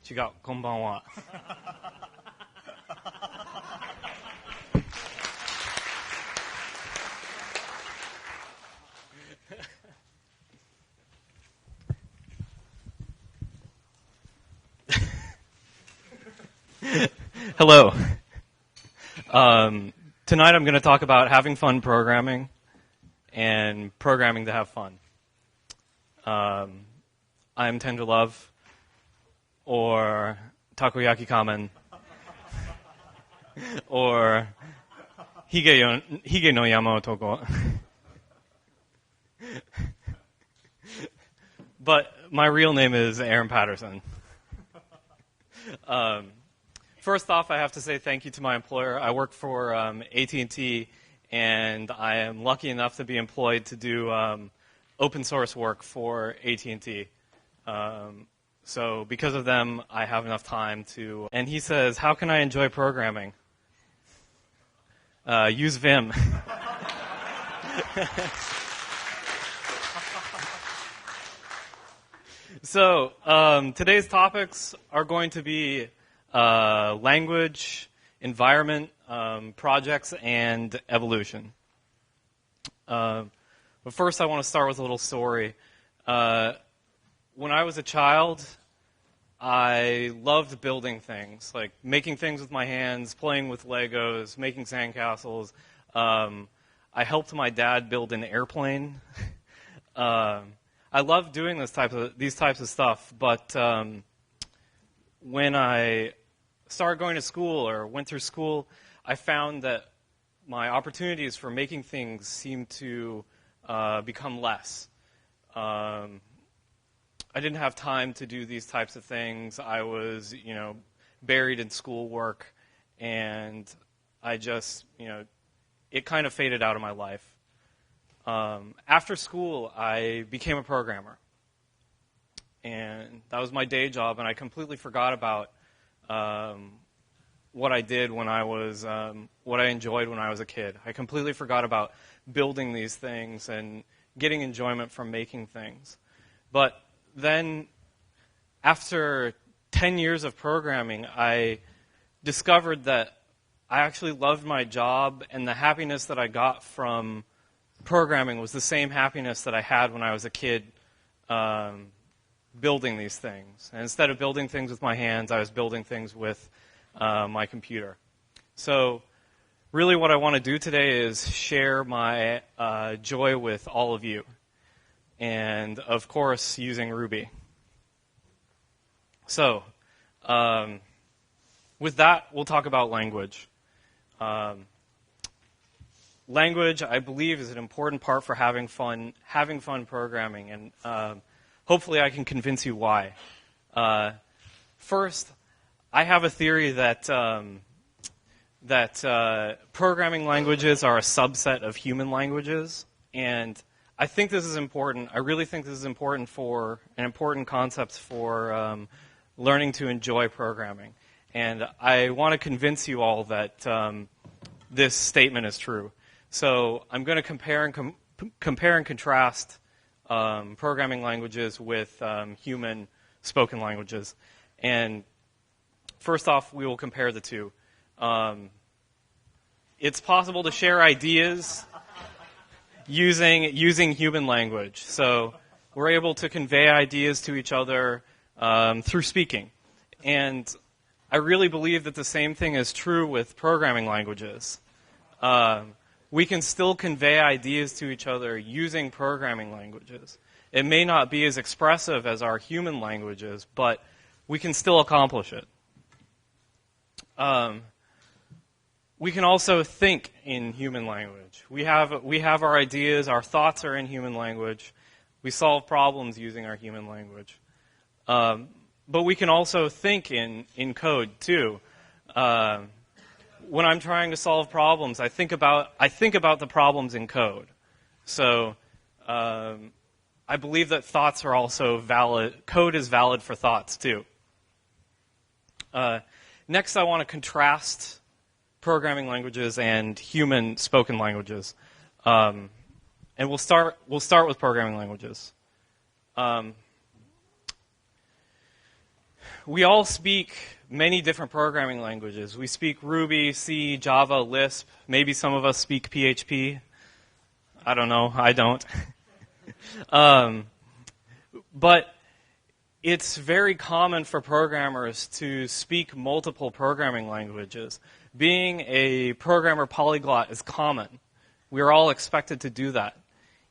違う、こんばんは。Hello. Tonight I'm going to talk about having fun programming and programming to have fun. I'm tenderlove, or takoyaki kamen, or hige no yama otoko. But my real name is Aaron Patterson. First off, I have to say thank you to my employer. I work for AT&T, and I am lucky enough to be employed to do open source work for AT&T. So because of them, I have enough time to... And he says, how can I enjoy programming? Use Vim. So today's topics are going to be language, environment, projects, and evolution. But first, I want to start with a little story. When I was a child, I loved building things, like making things with my hands, playing with Legos, making sandcastles. I helped my dad build an airplane. I loved doing these types of stuff, but when I started going to school or went through school, I found that my opportunities for making things seemed to become less. I didn't have time to do these types of things. I was, buried in schoolwork, and I just, it kind of faded out of my life. After school, I became a programmer, and that was my day job, and I completely forgot about what I did when I was, what I enjoyed when I was a kid. I completely forgot about building these things and getting enjoyment from making things. But then, after 10 years of programming, I discovered that I actually loved my job, and the happiness that I got from programming was the same happiness that I had when I was a kid building these things. And instead of building things with my hands, I was building things with my computer. So really what I want to do today is share my joy with all of you. And, of course, using Ruby. So with that, we'll talk about language. Language, I believe, is an important part for having fun programming, and hopefully I can convince you why. First, I have a theory that programming languages are a subset of human languages, and I think this is important. I really think this is important for an important concept for learning to enjoy programming, and I want to convince you all that this statement is true. So I'm going to compare and contrast programming languages with human spoken languages. And first off, we will compare the two. It's possible to share ideas using human language. So we're able to convey ideas to each other through speaking. And I really believe that the same thing is true with programming languages. We can still convey ideas to each other using programming languages. It may not be as expressive as our human languages, but we can still accomplish it. We can also think in human language. We have our ideas, our thoughts are in human language. We solve problems using our human language. But we can also think in code too. When I'm trying to solve problems, I think about the problems in code. So I believe that thoughts are also valid. Code is valid for thoughts too. Next, I want to contrast programming languages and human spoken languages, and we'll start with programming languages. we all speak many different programming languages. We speak Ruby, C, Java, Lisp. Maybe some of us speak PHP. I don't know. I don't. But it's very common for programmers to speak multiple programming languages. Being a programmer polyglot is common. We're all expected to do that.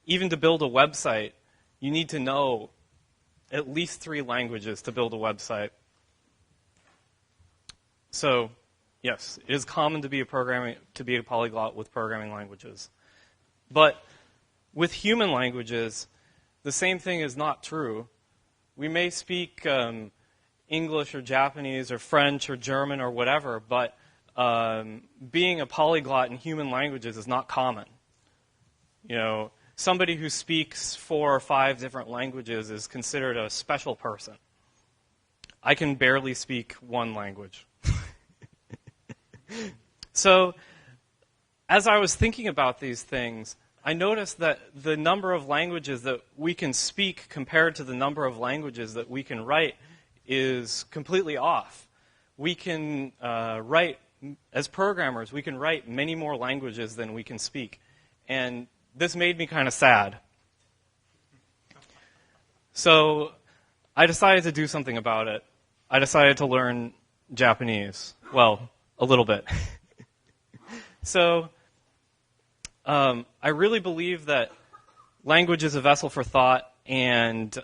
Even to build a website, you need to know at least 3 languages to build a website. So, yes, it is common to be a polyglot with programming languages. But with human languages, the same thing is not true. We may speak English or Japanese or French or German or whatever, but being a polyglot in human languages is not common. You know, somebody who speaks 4 or 5 different languages is considered a special person. I can barely speak 1 language. So, as I was thinking about these things, I noticed that the number of languages that we can speak compared to the number of languages that we can write is completely off. We can write, as programmers, we can write many more languages than we can speak. And this made me kind of sad. So I decided to do something about it. I decided to learn Japanese. Well, a little bit. So I really believe that language is a vessel for thought, and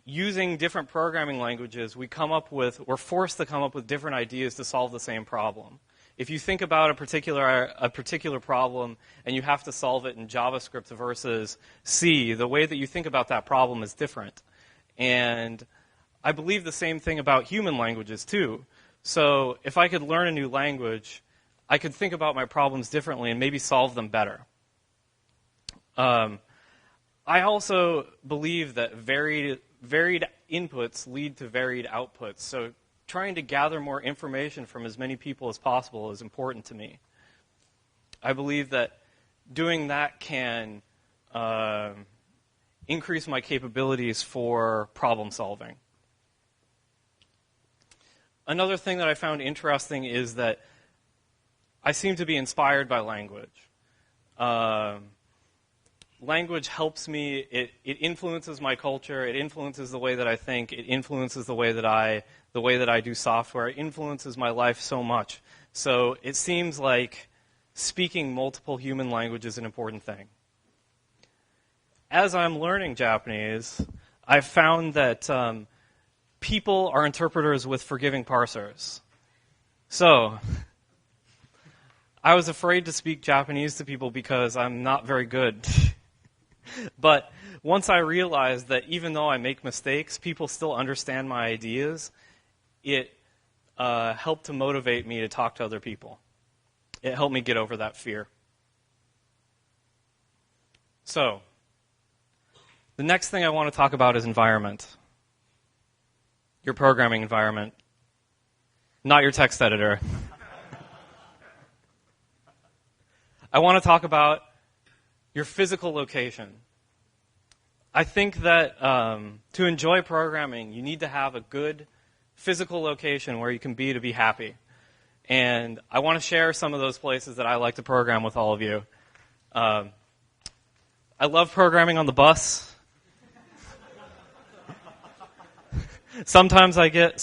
using different programming languages, we're forced to come up with different ideas to solve the same problem. If you think about a particular problem and you have to solve it in JavaScript versus C, the way that you think about that problem is different. And I believe the same thing about human languages too. So if I could learn a new language, I could think about my problems differently and maybe solve them better. I also believe that varied inputs lead to varied outputs. So trying to gather more information from as many people as possible is important to me. I believe that doing that can increase my capabilities for problem solving. Another thing that I found interesting is that I seem to be inspired by language. Language helps me. It influences my culture. It influences the way that I think. It influences the way that I do software. It influences my life so much. So it seems like speaking multiple human languages is an important thing. As I'm learning Japanese, I've found that people are interpreters with forgiving parsers. So I was afraid to speak Japanese to people because I'm not very good. But once I realized that even though I make mistakes, people still understand my ideas, it helped to motivate me to talk to other people. It helped me get over that fear. So, the next thing I want to talk about is environment. Your programming environment. Not your text editor. I want to talk about your physical location. I think that to enjoy programming, you need to have a good physical location where you can be to be happy. And I want to share some of those places that I like to program with all of you. I love programming on the bus. Sometimes I get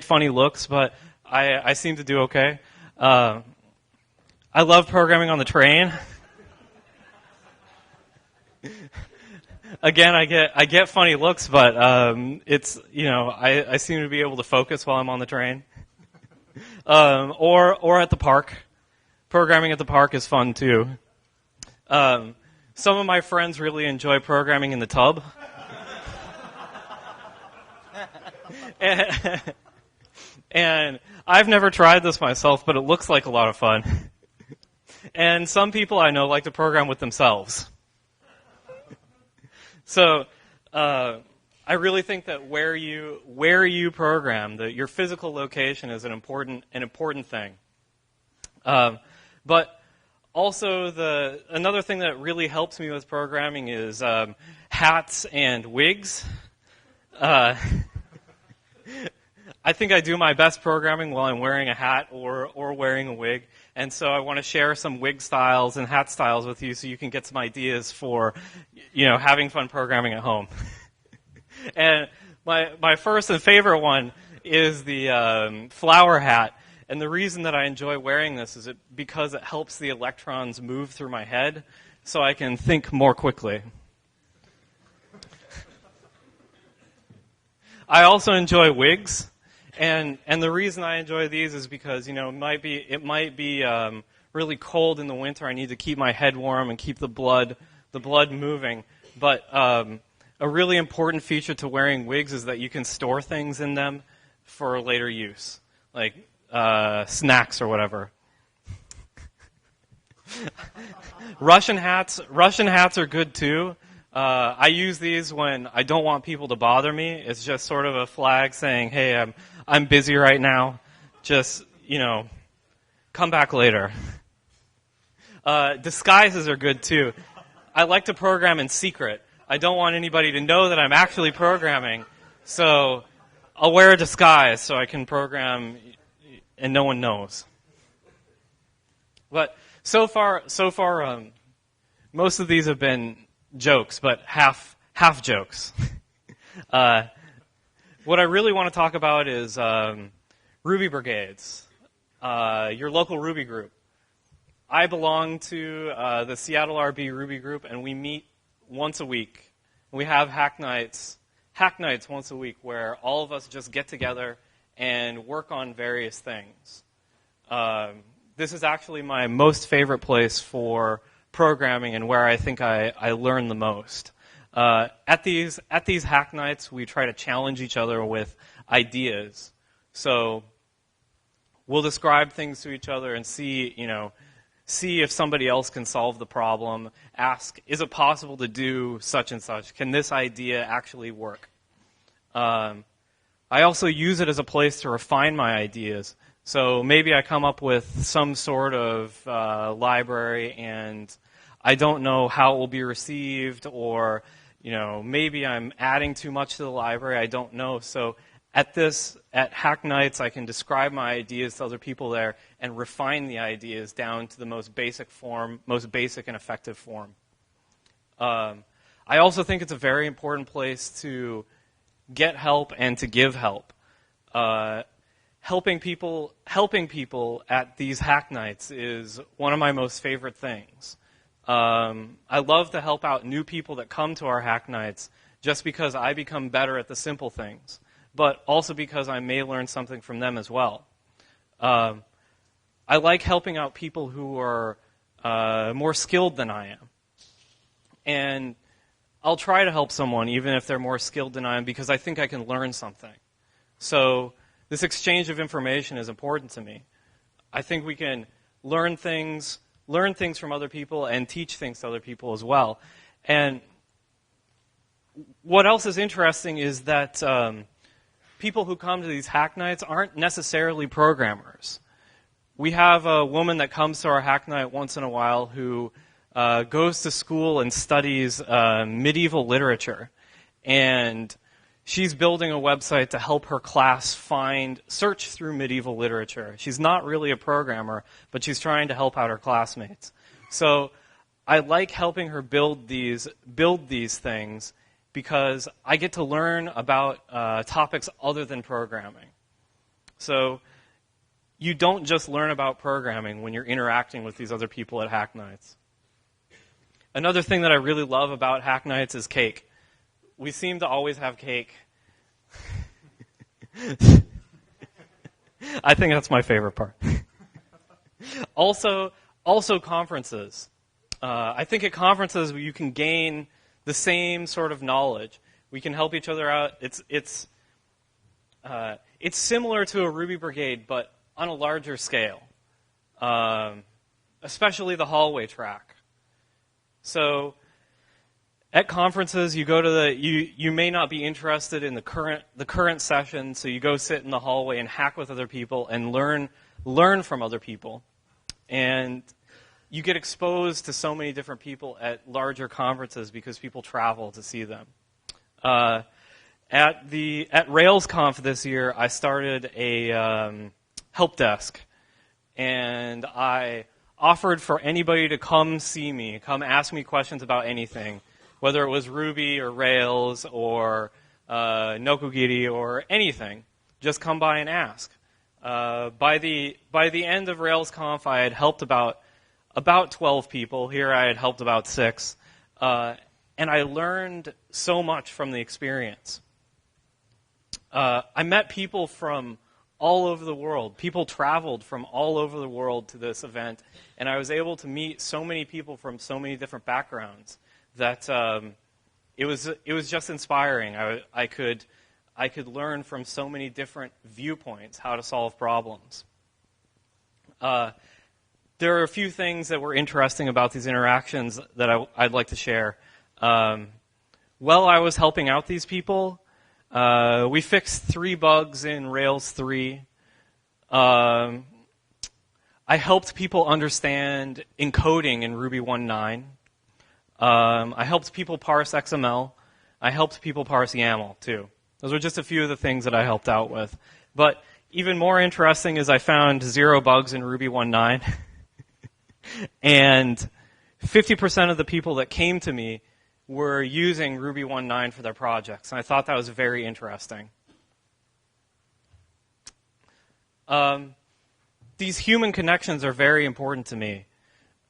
funny looks, but I seem to do okay. I love programming on the train. Again, I get funny looks, but it's, you know, I seem to be able to focus while I'm on the train. Or at the park. Programming at the park is fun too. Some of my friends really enjoy programming in the tub. And I've never tried this myself, but it looks like a lot of fun. And some people I know like to program with themselves. So I really think that where you program, your physical location is an important thing. But also another thing that really helps me with programming is hats and wigs. I think I do my best programming while I'm wearing a hat or wearing a wig. And so I want to share some wig styles and hat styles with you so you can get some ideas for, having fun programming at home. And my first and favorite one is the flower hat. And the reason that I enjoy wearing this is because it helps the electrons move through my head so I can think more quickly. I also enjoy wigs. And the reason I enjoy these is because, it might be really cold in the winter. I need to keep my head warm and keep the blood moving. But a really important feature to wearing wigs is that you can store things in them for later use, like snacks or whatever. Russian hats are good too. I use these when I don't want people to bother me. It's just sort of a flag saying, "Hey, I'm busy right now. Just come back later." Disguises are good too. I like to program in secret. I don't want anybody to know that I'm actually programming, so I'll wear a disguise so I can program and no one knows. But so far, most of these have been jokes, but half jokes. What I really want to talk about is Ruby Brigades, your local Ruby group. I belong to the Seattle RB Ruby group, and we meet once a week. We have hack nights once a week where all of us just get together and work on various things. This is actually my most favorite place for programming and where I think I learn the most. At these hack nights, we try to challenge each other with ideas. So we'll describe things to each other and see if somebody else can solve the problem. Ask, is it possible to do such and such? Can this idea actually work? I also use it as a place to refine my ideas. So maybe I come up with some sort of library and I don't know how it will be received, or maybe I'm adding too much to the library. I don't know. So at hack nights, I can describe my ideas to other people there and refine the ideas down to the most basic and effective form. I also think it's a very important place to get help and to give help. Helping people at these hack nights is one of my most favorite things. I love to help out new people that come to our hack nights just because I become better at the simple things, but also because I may learn something from them as well. I like helping out people who are more skilled than I am. And I'll try to help someone even if they're more skilled than I am because I think I can learn something. So this exchange of information is important to me. I think we can learn things from other people and teach things to other people as well. And what else is interesting is that people who come to these hack nights aren't necessarily programmers. We have a woman that comes to our hack night once in a while who goes to school and studies medieval literature. And she's building a website to help her class search through medieval literature. She's not really a programmer, but she's trying to help out her classmates. So I like helping her build these things because I get to learn about topics other than programming. So you don't just learn about programming when you're interacting with these other people at hack nights. Another thing that I really love about hack nights is cake. We seem to always have cake. I think that's my favorite part. Also conferences. I think at conferences you can gain the same sort of knowledge. We can help each other out. It's similar to a Ruby Brigade, but on a larger scale. Especially the hallway track. So at conferences, you go to you may not be interested in the current session, so you go sit in the hallway and hack with other people and learn from other people, and you get exposed to so many different people at larger conferences because people travel to see them. At RailsConf this year, I started a help desk, and I offered for anybody to come see me, come ask me questions about anything, whether it was Ruby or Rails or Nokogiri or anything. Just come by and ask. By the end of RailsConf, I had helped about 12 people. Here, I had helped about 6, and I learned so much from the experience. I met people from all over the world. People traveled from all over the world to this event, and I was able to meet so many people from so many different backgrounds that it was just inspiring. I could learn from so many different viewpoints how to solve problems. There are a few things that were interesting about these interactions that I'd like to share. While I was helping out these people, we fixed 3 bugs in Rails 3. I helped people understand encoding in Ruby 1.9. I helped people parse XML. I helped people parse YAML, too. Those were just a few of the things that I helped out with. But even more interesting is I found 0 bugs in Ruby 1.9. And 50% of the people that came to me were using Ruby 1.9 for their projects. And I thought that was very interesting. These human connections are very important to me.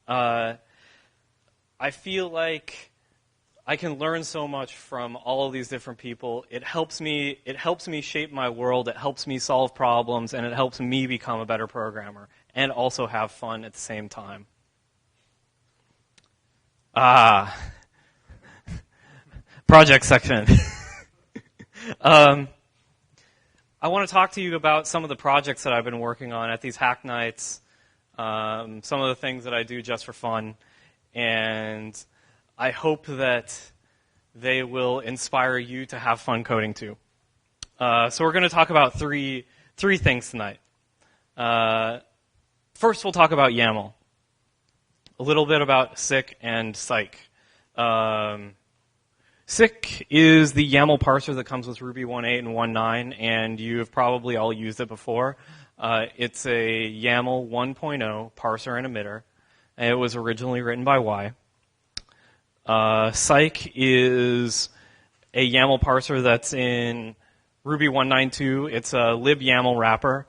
I feel like I can learn so much from all of these different people. It helps me shape my world. It helps me solve problems, and it helps me become a better programmer and also have fun at the same time. Project section. I want to talk to you about some of the projects that I've been working on at these hack nights, some of the things that I do just for fun, and I hope that they will inspire you to have fun coding too. So we're going to talk about three things tonight. First, we'll talk about YAML. A little bit about sick and psych. Sick is the YAML parser that comes with Ruby 1.8 and 1.9, and you've probably all used it before. It's a YAML 1.0 parser and emitter, and it was originally written by Y. Psych is a YAML parser that's in Ruby 1.9.2. It's a libyaml wrapper,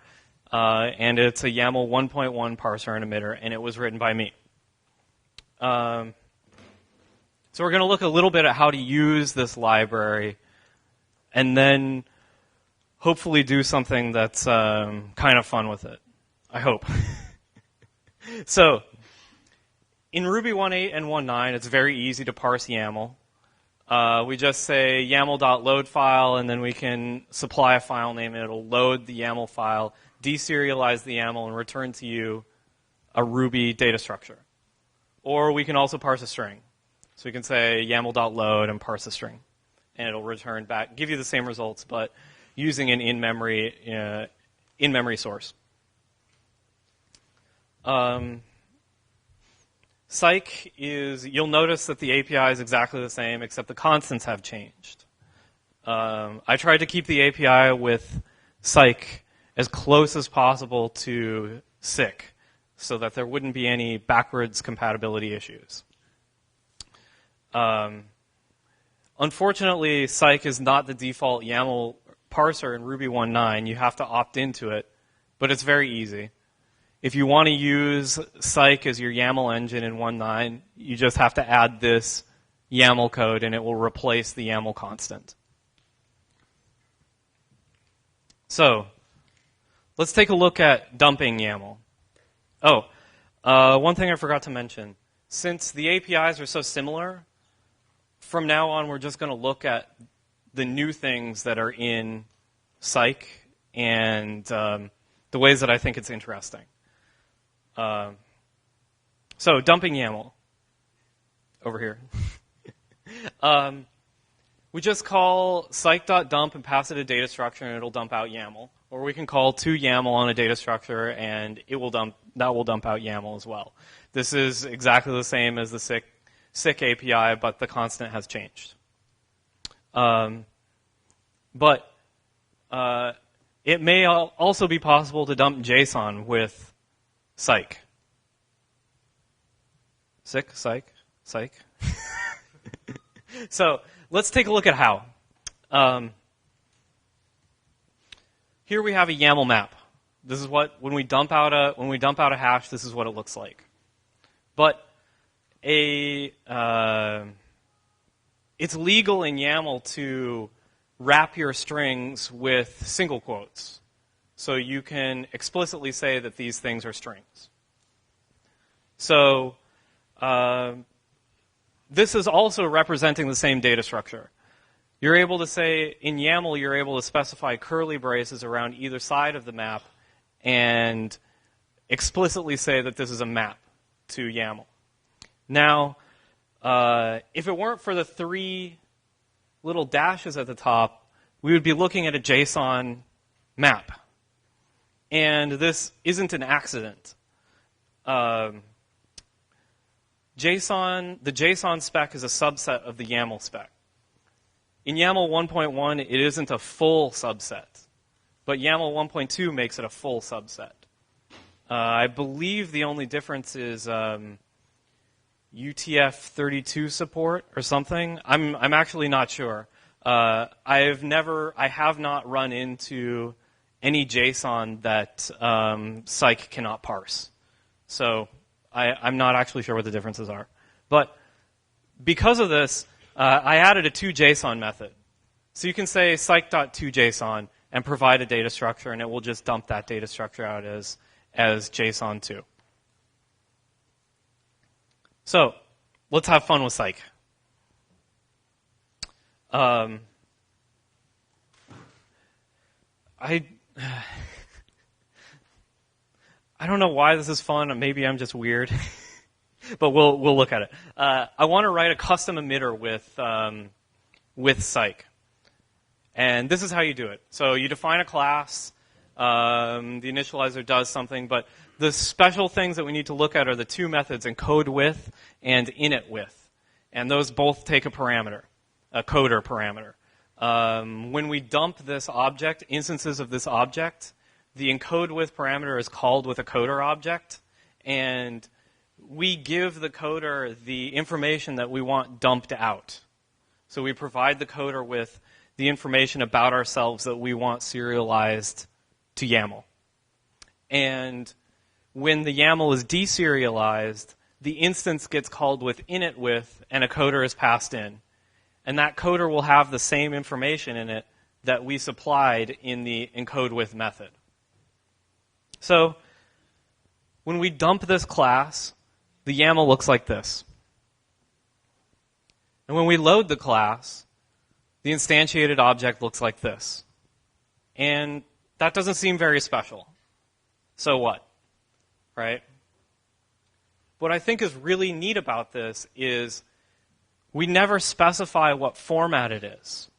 and it's a YAML 1.1 parser and emitter, and it was written by me. So we're going to look a little bit at how to use this library and then hopefully do something that's kind of fun with it. I hope. So in Ruby 1.8 and 1.9, it's very easy to parse YAML. We just say YAML.load file, and then we can supply a file name, and it'll load the YAML file, deserialize the YAML, and return to you a Ruby data structure. Or we can also parse a string. So we can say YAML.load and parse a string, and it'll return back, give you the same results, but using an in-memory source. Psych is, you'll notice that the API is exactly the same, except the constants have changed. I tried to keep the API with Psych as close as possible to sick, so that there wouldn't be any backwards compatibility issues. Unfortunately, Psych is not the default YAML parser in Ruby 1.9. You have to opt into it, but it's very easy. If you want to use Psych as your YAML engine in 1.9, you just have to add this YAML code, and it will replace the YAML constant. So let's take a look at dumping YAML. One thing I forgot to mention. Since the APIs are so similar, from now on, we're just going to look at the new things that are in Psych and the ways that I think it's interesting. So dumping YAML over here. We just call psych.dump and pass it a data structure, and it'll dump out YAML. Or we can call toYAML on a data structure, and that will dump out YAML as well. This is exactly the same as the sick API, but the constant has changed. But it may also be possible to dump JSON with psych. Psych. So let's take a look at how. Here we have a YAML map. This is what when we dump out a hash, this is what it looks like. But it's legal in YAML to wrap your strings with single quotes. So you can explicitly say that these things are strings. So this is also representing the same data structure. You're able to say, in YAML, you're able to specify curly braces around either side of the map and explicitly say that this is a map to YAML. Now, if it weren't for the 3 little dashes at the top, we would be looking at a JSON map. And this isn't an accident. The JSON spec is a subset of the YAML spec. In YAML 1.1, it isn't a full subset, but YAML 1.2 makes it a full subset. I believe the only difference is UTF-32 support or something. I'm actually not sure. I have not run into any JSON that Psych cannot parse. So I'm not actually sure what the differences are. But because of this, I added a toJSON method. So you can say psych.toJSON and provide a data structure, and it will just dump that data structure out as JSON2. So let's have fun with Psych. I don't know why this is fun. Maybe I'm just weird. But we'll look at it. I want to write a custom emitter with Psych. And this is how you do it. So you define a class. The initializer does something. But the special things that we need to look at are the 2 methods, encodewith and initwith. And those both take a parameter, a coder parameter. When we dump this object, instances of this object, the encodewith parameter is called with a coder object. And we give the coder the information that we want dumped out. So we provide the coder with the information about ourselves that we want serialized to YAML. And when the YAML is deserialized, the instance gets called with initwith, and a coder is passed in. And that coder will have the same information in it that we supplied in the encodewith method. So when we dump this class, the YAML looks like this. And when we load the class, the instantiated object looks like this. And that doesn't seem very special. So what? Right? What I think is really neat about this is we never specify what format it is.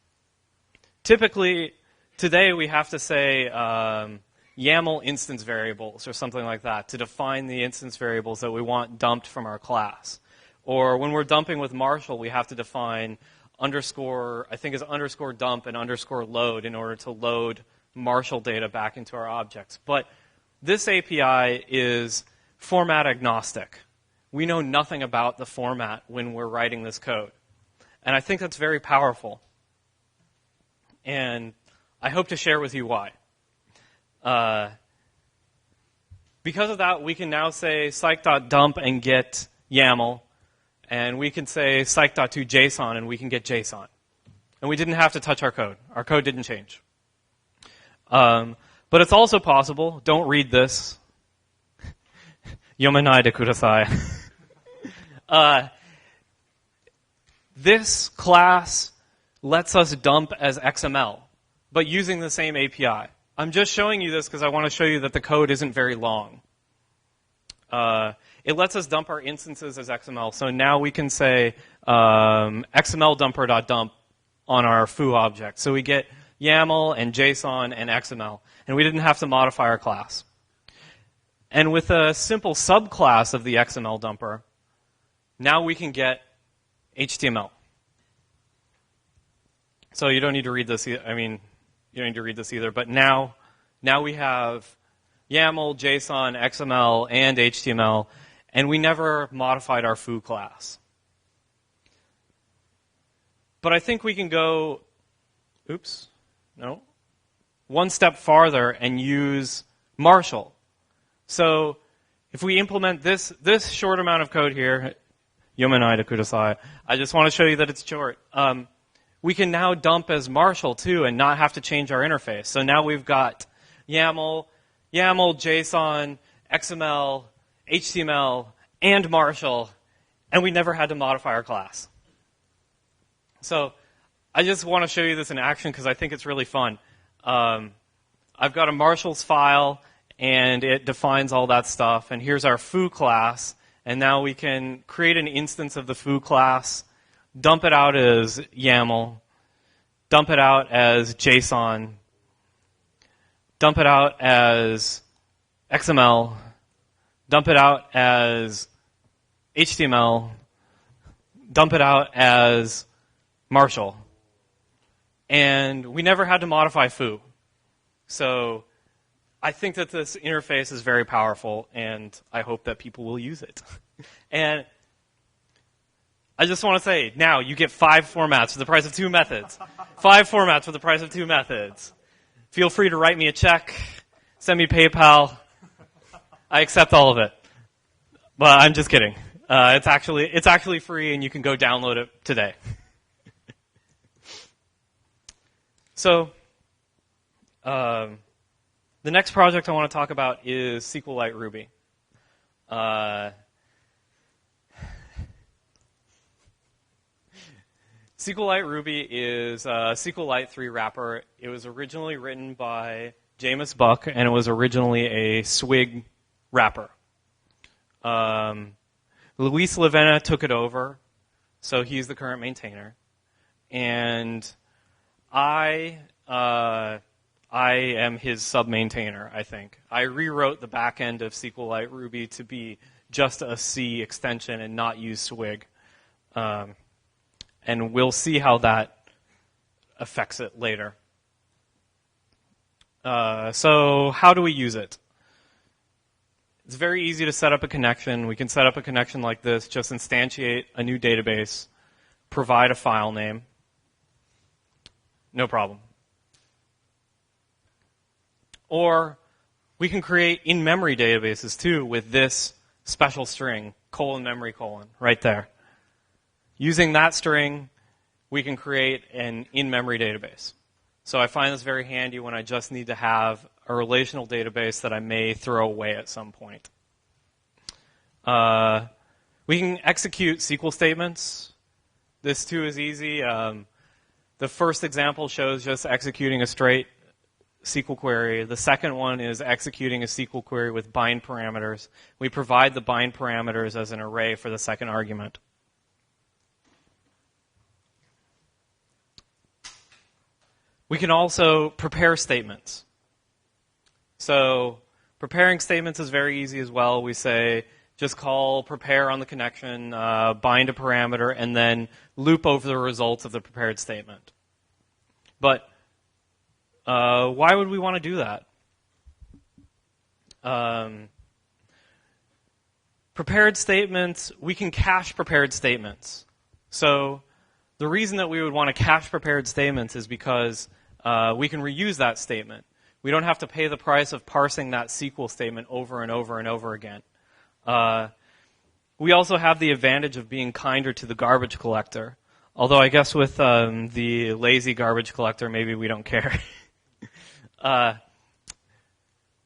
Typically, today we have to say YAML instance variables or something like that to define the instance variables that we want dumped from our class. Or when we're dumping with Marshall, we have to define underscore, I think it's underscore dump and underscore load in order to load Marshall data back into our objects. But this API is format agnostic. We know nothing about the format when we're writing this code. And I think that's very powerful. And I hope to share with you why. Because of that, we can now say psych.dump and get YAML. And we can say psych.toJSON and we can get JSON. And we didn't have to touch our code. Our code didn't change. But it's also possible, don't read this. Yomenai de kudasai. This class lets us dump as XML, but using the same API. I'm just showing you this because I want to show you that the code isn't very long. It lets us dump our instances as XML. So now we can say XML dumper.dump on our foo object. So we get YAML and JSON and XML. And we didn't have to modify our class. And with a simple subclass of the XML dumper, now we can get HTML. So you don't need to read this. You don't need to read this either. But now we have YAML, JSON, XML, and HTML, and we never modified our foo class. But I think we can go, one step farther and use Marshall. So if we implement this short amount of code here, yomenai kudasai, I just want to show you that it's short. We can now dump as Marshall too and not have to change our interface. So now we've got YAML, JSON, XML, HTML, and Marshall, and we never had to modify our class. So I just want to show you this in action because I think it's really fun. I've got a Marshalls file, and it defines all that stuff. And here's our foo class. And now we can create an instance of the foo class, dump it out as YAML, dump it out as JSON, dump it out as XML, dump it out as HTML, dump it out as Marshall. And we never had to modify foo. So I think that this interface is very powerful, and I hope that people will use it. And I just want to say, now you get 5 formats for the price of 2 methods. 5 formats for the price of 2 methods. Feel free to write me a check, send me PayPal. I accept all of it. But I'm just kidding. It's actually free, and you can go download it today. So, the next project I want to talk about is SQLite Ruby. SQLite Ruby is a SQLite 3 wrapper. It was originally written by Jameis Buck, and it was originally a Swig wrapper. Luis Lavena took it over, so he's the current maintainer. And I am his sub-maintainer, I think. I rewrote the back end of SQLite Ruby to be just a C extension and not use Swig. And we'll see how that affects it later. So how do we use it? It's very easy to set up a connection. We can set up a connection like this, just instantiate a new database, provide a file name. No problem. Or we can create in-memory databases too with this special string, :memory:, right there. Using that string, we can create an in-memory database. So I find this very handy when I just need to have a relational database that I may throw away at some point. We can execute SQL statements. This too is easy. The first example shows just executing a straight SQL query. The second one is executing a SQL query with bind parameters. We provide the bind parameters as an array for the second argument. We can also prepare statements. So preparing statements is very easy as well. We say just call prepare on the connection, bind a parameter, and then loop over the results of the prepared statement. But why would we want to do that? Prepared statements, we can cache prepared statements. So the reason that we would want to cache prepared statements is because we can reuse that statement. We don't have to pay the price of parsing that SQL statement over and over and over again. We also have the advantage of being kinder to the garbage collector. Although I guess with the lazy garbage collector, maybe we don't care.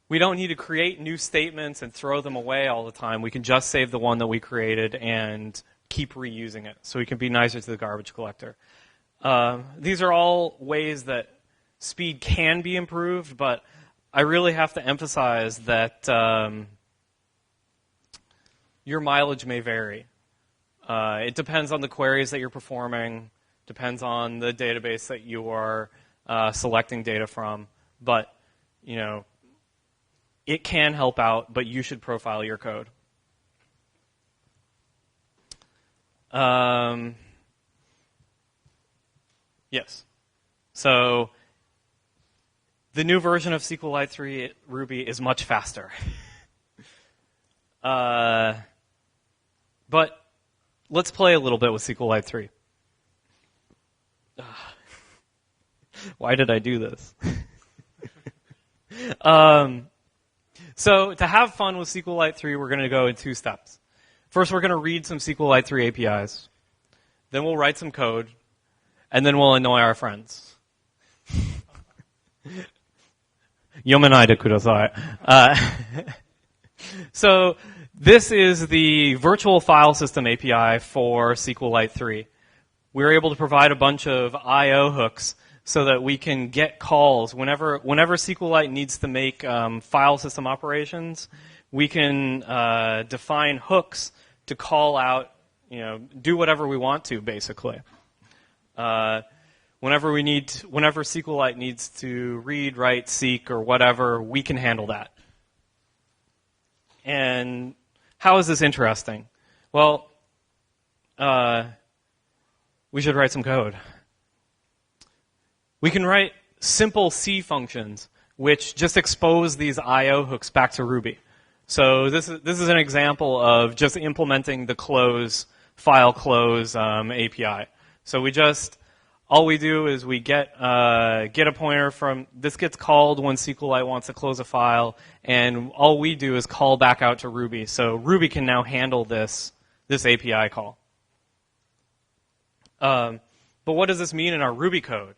We don't need to create new statements and throw them away all the time. We can just save the one that we created and keep reusing it. So we can be nicer to the garbage collector. These are all ways that speed can be improved, but I really have to emphasize that your mileage may vary. It depends on the queries that you're performing, depends on the database that you are selecting data from, but it can help out, but you should profile your code. Yes. So the new version of SQLite 3 Ruby is much faster. But let's play a little bit with SQLite 3. Why did I do this? So to have fun with SQLite 3, we're going to go in 2 steps. First, we're going to read some SQLite 3 APIs. Then we'll write some code. And then we'll annoy our friends. Yomenai kudasai. So this is the virtual file system API for SQLite 3. We're able to provide a bunch of I/O hooks so that we can get calls whenever SQLite needs to make file system operations. We can define hooks to call out, do whatever we want to, basically. Whenever SQLite needs to read, write, seek, or whatever, we can handle that. And how is this interesting? Well, we should write some code. We can write simple C functions which just expose these I/O hooks back to Ruby. So this is an example of just implementing the file close API. So all we do is we get a pointer from, this gets called when SQLite wants to close a file, and all we do is call back out to Ruby. So Ruby can now handle this API call. But what does this mean in our Ruby code?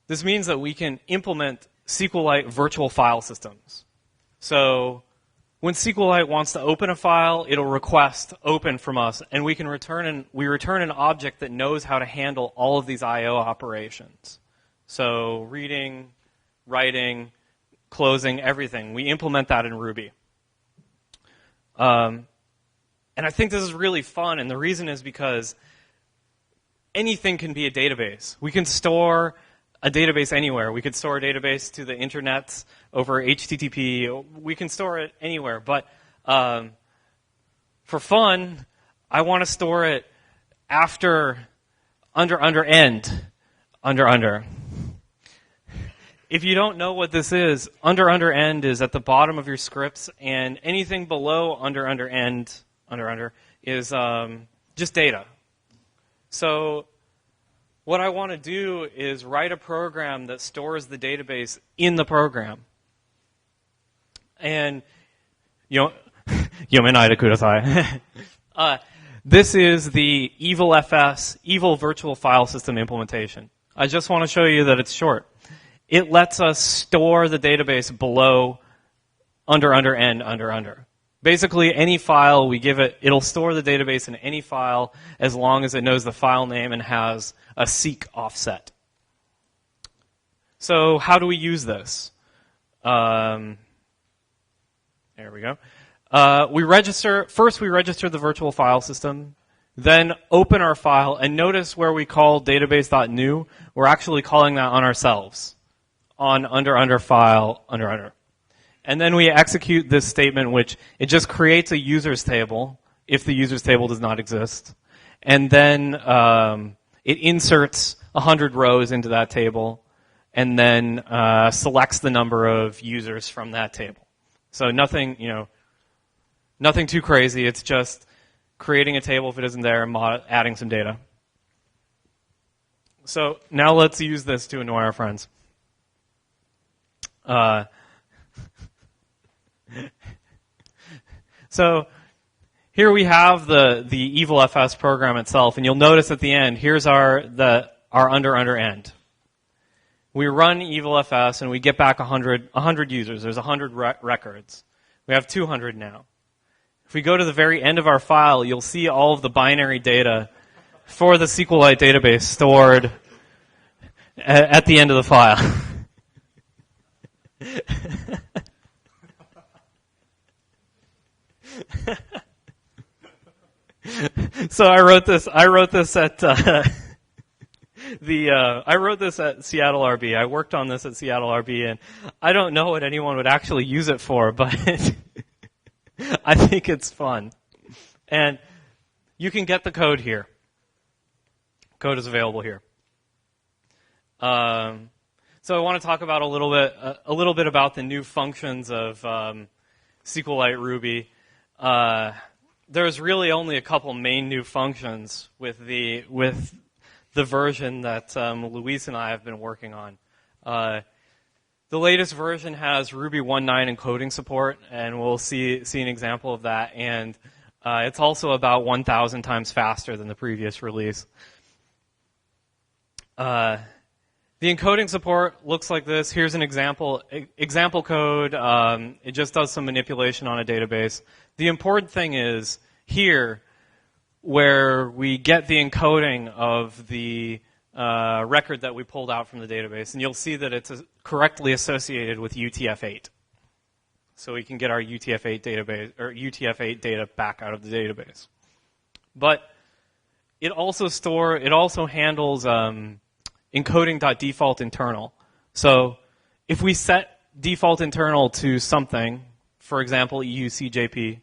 This means that we can implement SQLite virtual file systems. So when SQLite wants to open a file, it'll request open from us, and we return an object that knows how to handle all of these I/O operations. So reading, writing, closing, everything. We implement that in Ruby. And I think this is really fun, and the reason is because anything can be a database. We can store a database anywhere. We could store a database to the internet over HTTP. We can store it anywhere. But for fun, I want to store it after under end. If you don't know what this is, under end is at the bottom of your scripts, and anything below under end is just data. So what I want to do is write a program that stores the database in the program. And, yomenai kudasai. This is the evil virtual file system implementation. I just want to show you that it's short. It lets us store the database below under end. Basically, any file we give it, it'll store the database in any file as long as it knows the file name and has a seek offset. So how do we use this? There we go. First we register the virtual file system, then open our file, and notice where we call database.new, we're actually calling that on ourselves, on under file, under. And then we execute this statement, which it just creates a users table if the users table does not exist. And then it inserts 100 rows into that table and then selects the number of users from that table. So nothing too crazy. It's just creating a table if it isn't there and adding some data. So now let's use this to annoy our friends. So here we have the evil FS program itself, and you'll notice at the end, here's our under end. We run evil FS and we get back 100 users. There's 100 records. We have 200 now. If we go to the very end of our file, you'll see all of the binary data for the SQLite database stored at the end of the file. So I wrote this at Seattle RB. I worked on this at Seattle RB, and I don't know what anyone would actually use it for, but I think it's fun. And you can get the code here. Code is available here. So I want to talk about a little bit about the new functions of SQLite Ruby. There's really only a couple main new functions with the version that Luis and I have been working on. The latest version has Ruby 1.9 encoding support, and we'll see an example of that. And it's also about 1,000 times faster than the previous release. The encoding support looks like this. Here's an example code. It just does some manipulation on a database. The important thing is here, where we get the encoding of the record that we pulled out from the database, and you'll see that it's correctly associated with UTF-8. So we can get our UTF-8 database or UTF-8 data back out of the database. But it also handles encoding.default internal. So if we set default internal to something, for example, EUCJP,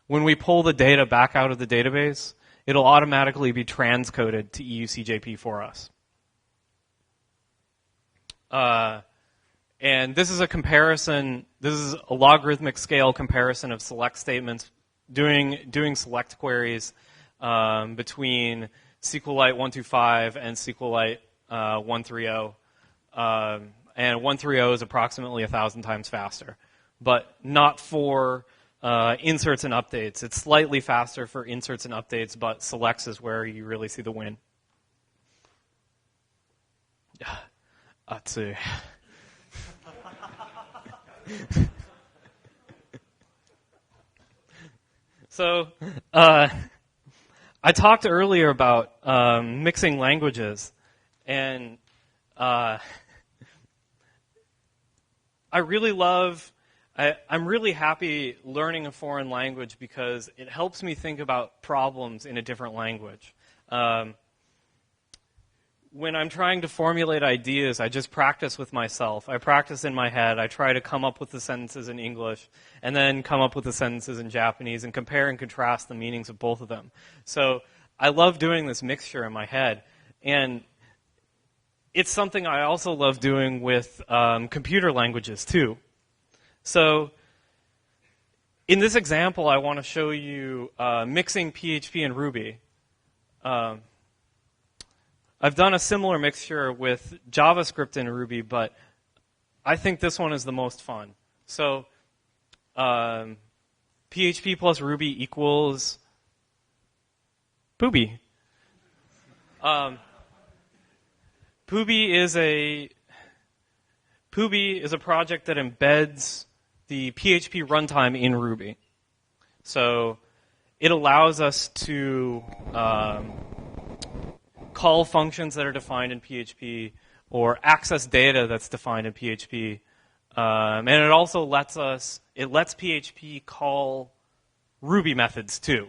when we pull the data back out of the database, it'll automatically be transcoded to EUCJP for us. And this is a comparison. This is a logarithmic scale comparison of select statements, doing select queries between SQLite 1.2.5 and SQLite 1.3.0. And 1.3.0 is approximately 1,000 times faster, but not for inserts and updates. It's slightly faster for inserts and updates, but selects is where you really see the win. So, I talked earlier about mixing languages, and I'm really happy learning a foreign language because it helps me think about problems in a different language. When I'm trying to formulate ideas, I just practice with myself. I practice in my head. I try to come up with the sentences in English and then come up with the sentences in Japanese and compare and contrast the meanings of both of them. So I love doing this mixture in my head. And it's something I also love doing with computer languages too. So in this example, I want to show you mixing PHP and Ruby. I've done a similar mixture with JavaScript and Ruby, but I think this one is the most fun. So PHP plus Ruby equals Pooby. Pooby is a project that embeds the PHP runtime in Ruby. So it allows us to call functions that are defined in PHP or access data that's defined in PHP. And it also lets PHP call Ruby methods too.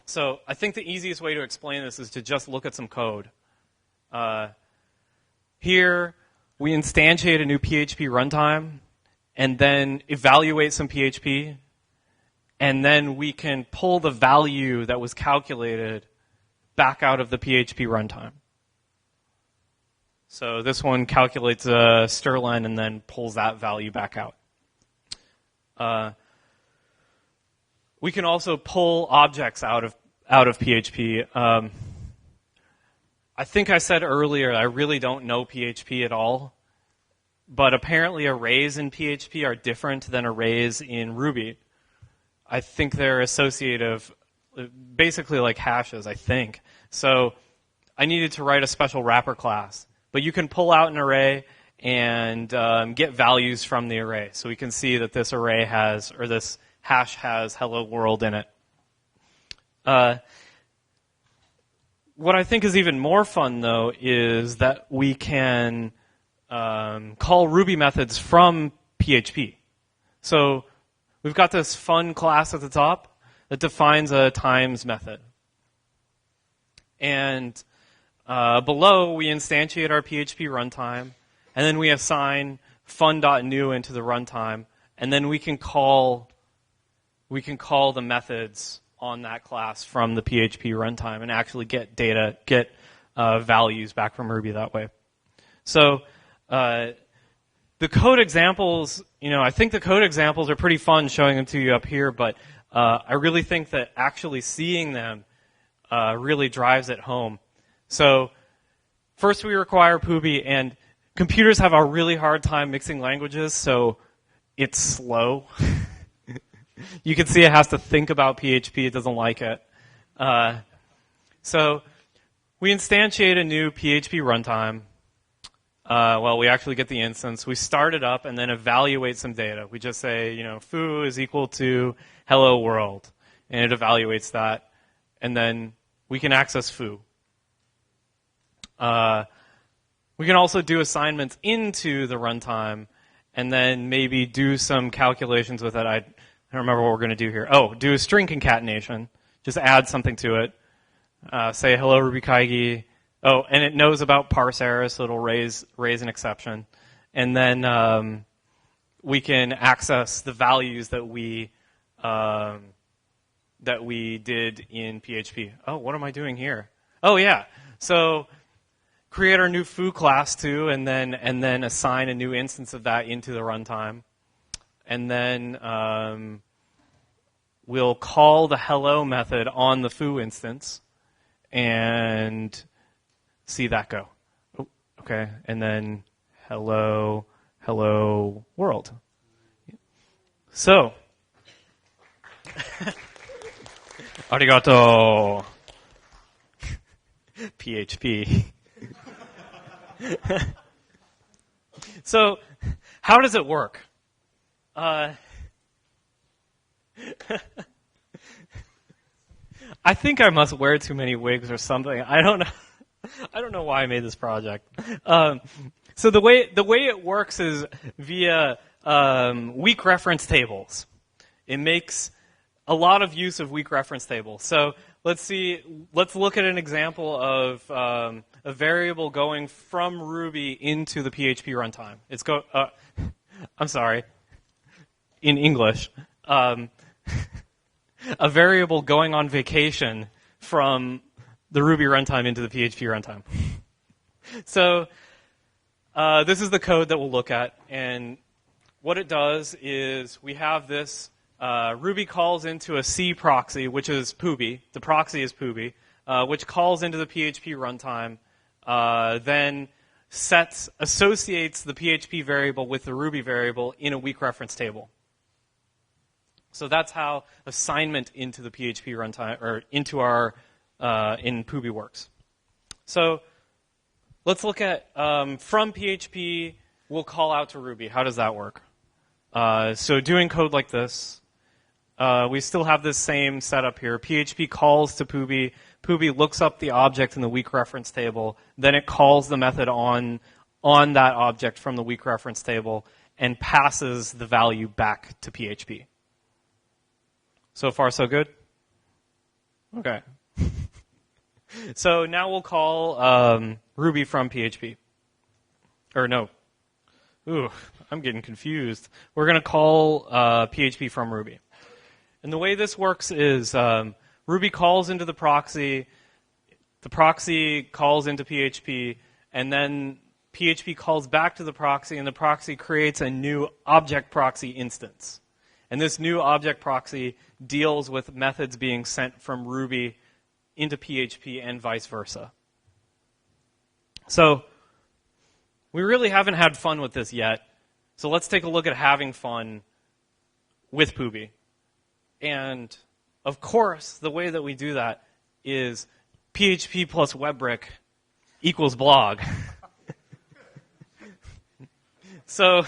So I think the easiest way to explain this is to just look at some code. Here, we instantiate a new PHP runtime and then evaluate some PHP. And then we can pull the value that was calculated back out of the PHP runtime. So this one calculates a strlen and then pulls that value back out. We can also pull objects out of PHP. I think I said earlier I really don't know PHP at all, but apparently arrays in PHP are different than arrays in Ruby. I think they're associative, basically like hashes, I think. So I needed to write a special wrapper class. But you can pull out an array and get values from the array. So we can see that this array has, or this hash has hello world in it. What I think is even more fun, though, is that we can call Ruby methods from PHP. So we've got this fun class at the top that defines a times method. And below, we instantiate our PHP runtime, and then we assign fun.new into the runtime, and then we can call the methods on that class from the PHP runtime and actually get data, get values back from Ruby that way. So the code examples, I think the code examples are pretty fun showing them to you up here, but I really think that actually seeing them really drives it home. So first we require Pooby, and computers have a really hard time mixing languages, so it's slow. You can see it has to think about PHP. It doesn't like it. So we instantiate a new PHP runtime. We actually get the instance. We start it up and then evaluate some data. We just say, foo is equal to hello world, and it evaluates that, and then we can access foo. We can also do assignments into the runtime and then maybe do some calculations with it. I don't remember what we're going to do here. Oh, do a string concatenation. Just add something to it. Say hello RubyKaigi. Oh, and it knows about parse errors, so it'll raise an exception. And then we can access the values that we did in PHP. Oh, what am I doing here? Oh, yeah. So create our new foo class too, and then assign a new instance of that into the runtime. And then we'll call the hello method on the foo instance and see that go. Oh, okay, and then hello world. So, arigato, PHP. So, how does it work? I think I must wear too many wigs or something. I don't know. I don't know why I made this project. So the way it works is via weak reference tables. It makes a lot of use of weak reference tables. So let's look at an example of a variable going from Ruby into the PHP runtime. I'm sorry. In English, a variable going on vacation from the Ruby runtime into the PHP runtime. So this is the code that we'll look at, and what it does is we have this Ruby calls into a C proxy, which is Pooby. The proxy is Pooby, which calls into the PHP runtime, then associates the PHP variable with the Ruby variable in a weak reference table. So that's how assignment into the PHP runtime, or into our in Pooby works. So let's look at from PHP, we'll call out to Ruby. How does that work? So doing code like this, we still have this same setup here. PHP calls to Pooby. Pooby looks up the object in the weak reference table. Then it calls the method on that object from the weak reference table and passes the value back to PHP. So far, so good? Okay. So now we'll call Ruby from PHP. Or no. Ooh, I'm getting confused. We're going to call PHP from Ruby. And the way this works is Ruby calls into the proxy calls into PHP, and then PHP calls back to the proxy, and the proxy creates a new object proxy instance. And this new object proxy deals with methods being sent from Ruby into PHP and vice versa. So we really haven't had fun with this yet. So let's take a look at having fun with Pooby. And of course, the way that we do that is PHP plus WebBrick equals blog. So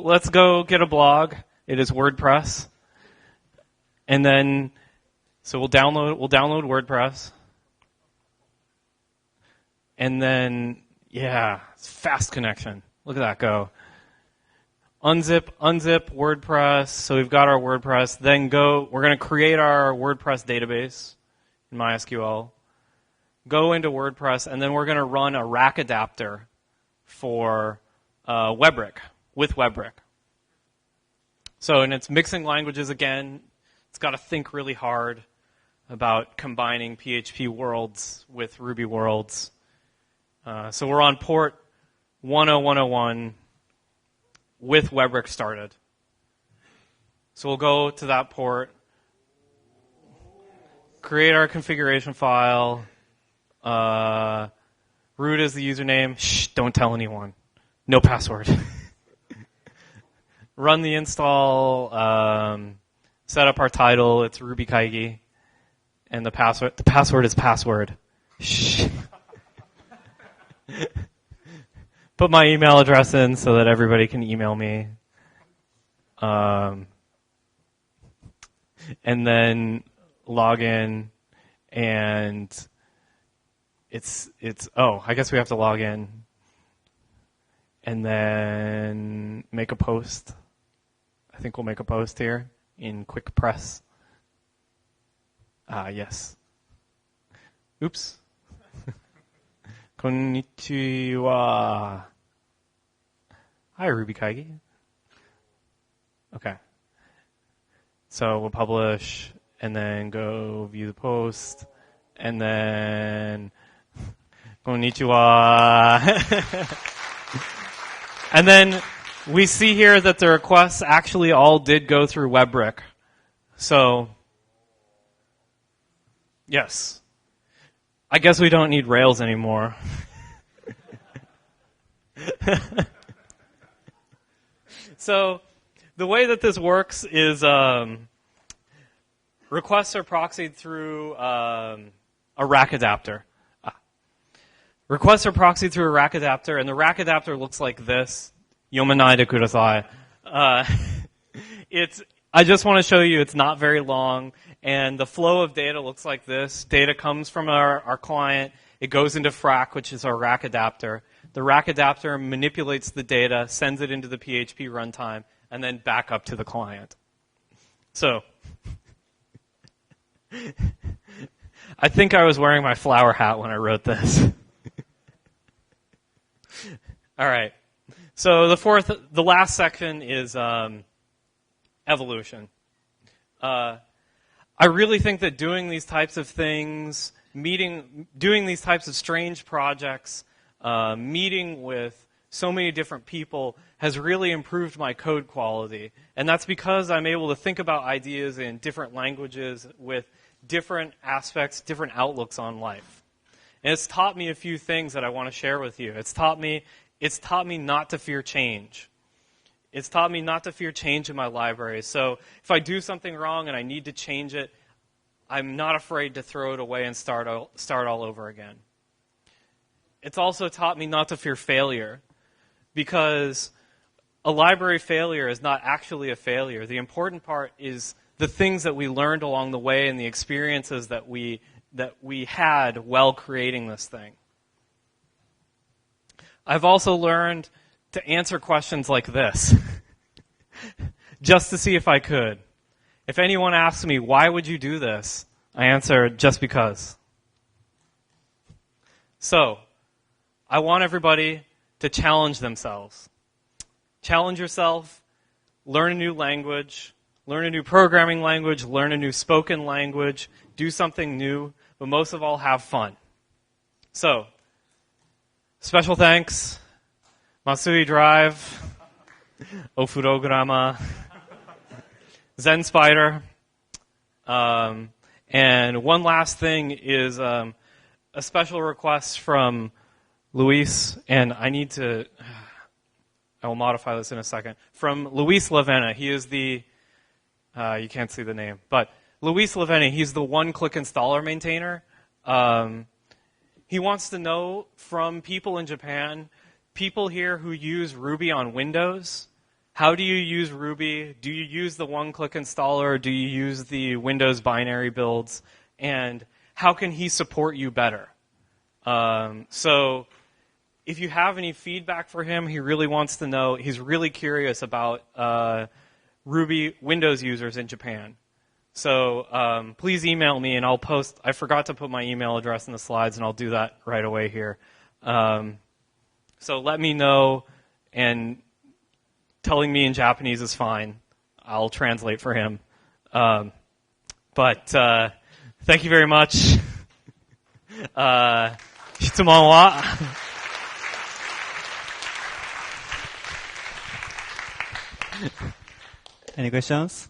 let's go get a blog. It is WordPress. And then, so we'll download WordPress. And then, yeah, it's fast connection. Look at that go. Unzip WordPress. So we've got our WordPress. Then we're going to create our WordPress database in MySQL. Go into WordPress, and then we're going to run a rack adapter for WebBrick with WebBrick. So, and it's mixing languages again. It's got to think really hard about combining PHP worlds with Ruby worlds. So we're on port 10101 with WebRick started. So we'll go to that port, create our configuration file, root is the username. Shh, don't tell anyone. No password. Run the install, set up our title, it's RubyKaigi, and the password is password. Shh. Put my email address in so that everybody can email me. And then log in, and I guess we have to log in. And then make a post. I think we'll make a post here in quick press. Yes. Oops. Konnichiwa. Hi, RubyKaigi. Okay. So we'll publish, and then go view the post, and then konnichiwa. And then we see here that the requests actually all did go through WebRick. So, yes. I guess we don't need Rails anymore. So, the way that this works is requests are proxied through a rack adapter. Requests are proxied through a rack adapter, and the rack adapter looks like this. Yomanai de kudasai. I just want to show you it's not very long, and the flow of data looks like this. Data comes from our client. It goes into Frac, which is our rack adapter. The rack adapter manipulates the data, sends it into the PHP runtime, and then back up to the client. So, I think I was wearing my flower hat when I wrote this. All right. So the last section is evolution. I really think that doing these types of things, doing these types of strange projects, meeting with so many different people has really improved my code quality. And that's because I'm able to think about ideas in different languages with different aspects, different outlooks on life. And it's taught me a few things that I want to share with you. It's taught me not to fear change. It's taught me not to fear change in my library. So if I do something wrong and I need to change it, I'm not afraid to throw it away and start all over again. It's also taught me not to fear failure, because a library failure is not actually a failure. The important part is the things that we learned along the way and the experiences that we had while creating this thing. I've also learned to answer questions like this, just to see if I could. If anyone asks me, why would you do this? I answer, just because. So, I want everybody to challenge themselves. Challenge yourself, learn a new language, learn a new programming language, learn a new spoken language, do something new, but most of all, have fun. So, special thanks, Matsui Drive, Ofurograma, Zen Spider, and one last thing is a special request from Luis, and I will modify this in a second, from Luis Lavena. He is the, you can't see the name, but Luis Lavena, he's the one-click installer maintainer. He wants to know from people in Japan, people here who use Ruby on Windows, how do you use Ruby? Do you use the one-click installer? Do you use the Windows binary builds? And how can he support you better? So if you have any feedback for him, he really wants to know. He's really curious about Ruby Windows users in Japan. So please email me, and I'll post. I forgot to put my email address in the slides, and I'll do that right away here. So let me know, and telling me in Japanese is fine. I'll translate for him. But thank you very much. 質問はAny questions?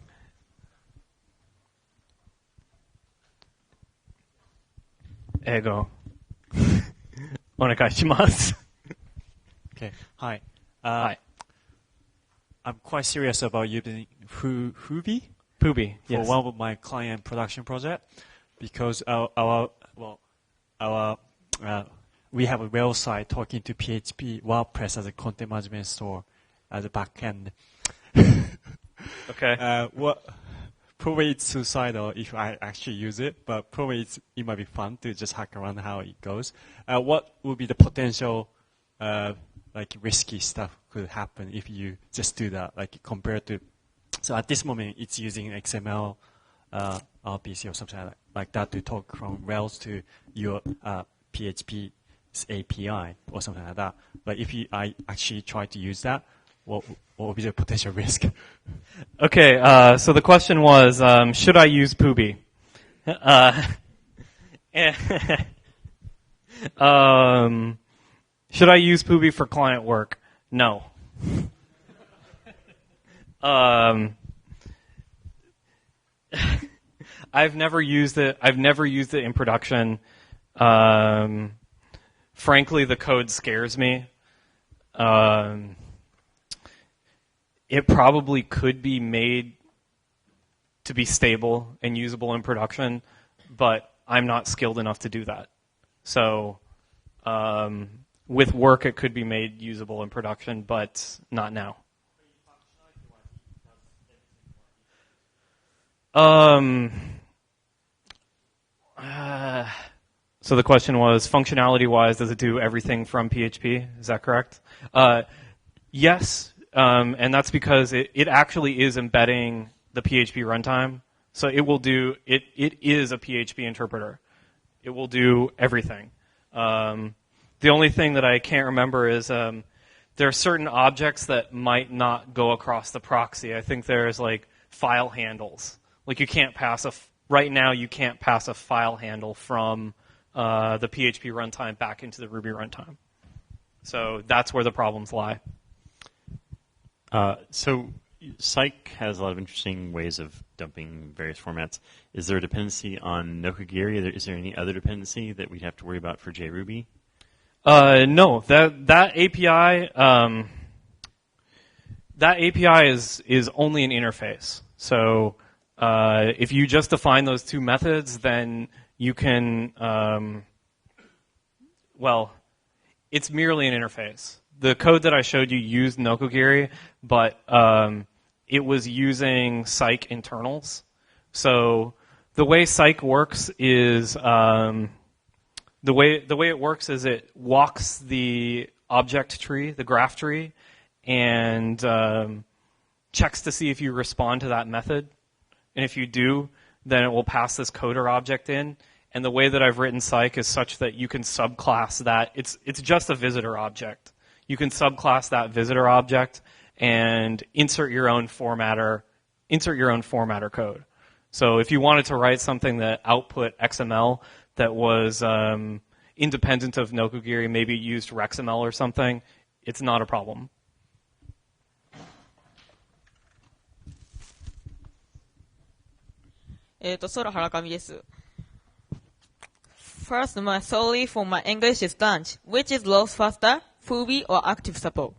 英語お願いします。Okay. Hi. Hi. I'm quite serious about using Ruby Poopy. for Yes. one of my client production project because we have a website talking to PHP WordPress as a content management store as a backend. Okay. Probably it's suicidal if I actually use it, but probably it might be fun to just hack around how it goes. What would be the potential like risky stuff could happen if you just do that, like compared to, so at this moment it's using XML, RPC or something like that to talk from Rails to your PHP's API or something like that. But if I actually try to use that, what would be the potential risk? Okay, so the question was, should I use Poopy? Should I use Poopy for client work? No. I've never used it. I've never used it in production. Frankly, the code scares me. It probably could be made to be stable and usable in production, but I'm not skilled enough to do that. So with work, it could be made usable in production, but not now. So the question was, functionality-wise, does it do everything from PHP? Is that correct? Yes. And that's because it actually is embedding the PHP runtime. So it will do, it is a PHP interpreter. It will do everything. The only thing that I can't remember is there are certain objects that might not go across the proxy. I think there's like file handles. Like you can't pass right now you can't pass a file handle from the PHP runtime back into the Ruby runtime. So that's where the problems lie. So Psych has a lot of interesting ways of dumping various formats. Is there a dependency on Nokogiri? Is there any other dependency that we'd have to worry about for JRuby? No, that API is only an interface. So if you just define those two methods, then you can it's merely an interface. The code that I showed you used Nokogiri, but it was using Psych internals. So the way Psych works is the way it works is it walks the object tree, the graph tree, and checks to see if you respond to that method. And if you do, then it will pass this coder object in. And the way that I've written Psych is such that you can subclass that. It's just a visitor object. You can subclass that visitor object and insert your own formatter code. So if you wanted to write something that output XML that was independent of Nokogiri, maybe used RexML or something, it's not a problem. First, sorry for my English is lunch. Which is loads faster, Ruby or active support?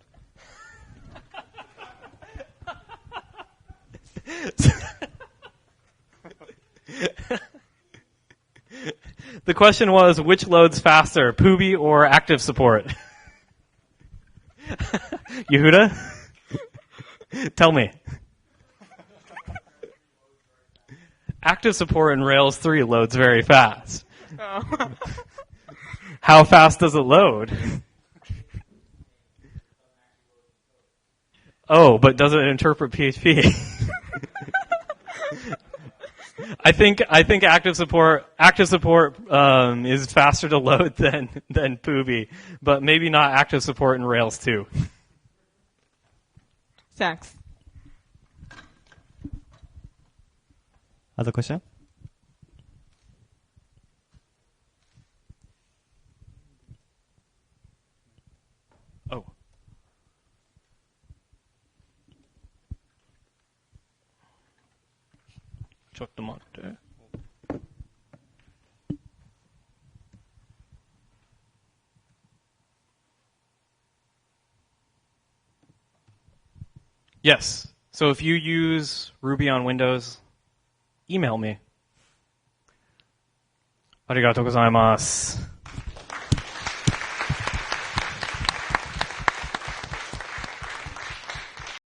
The question was, which loads faster, Ruby or active support? Yehuda? Tell me. Active support in Rails 3 loads very fast. Oh. How fast does it load? Oh, but does it interpret PHP? I think active support is faster to load than Poopy, but maybe not active support in Rails 2. Thanks. Other question? Oh. Yes. So if you use Ruby on Windows, email me. ありがとうございます。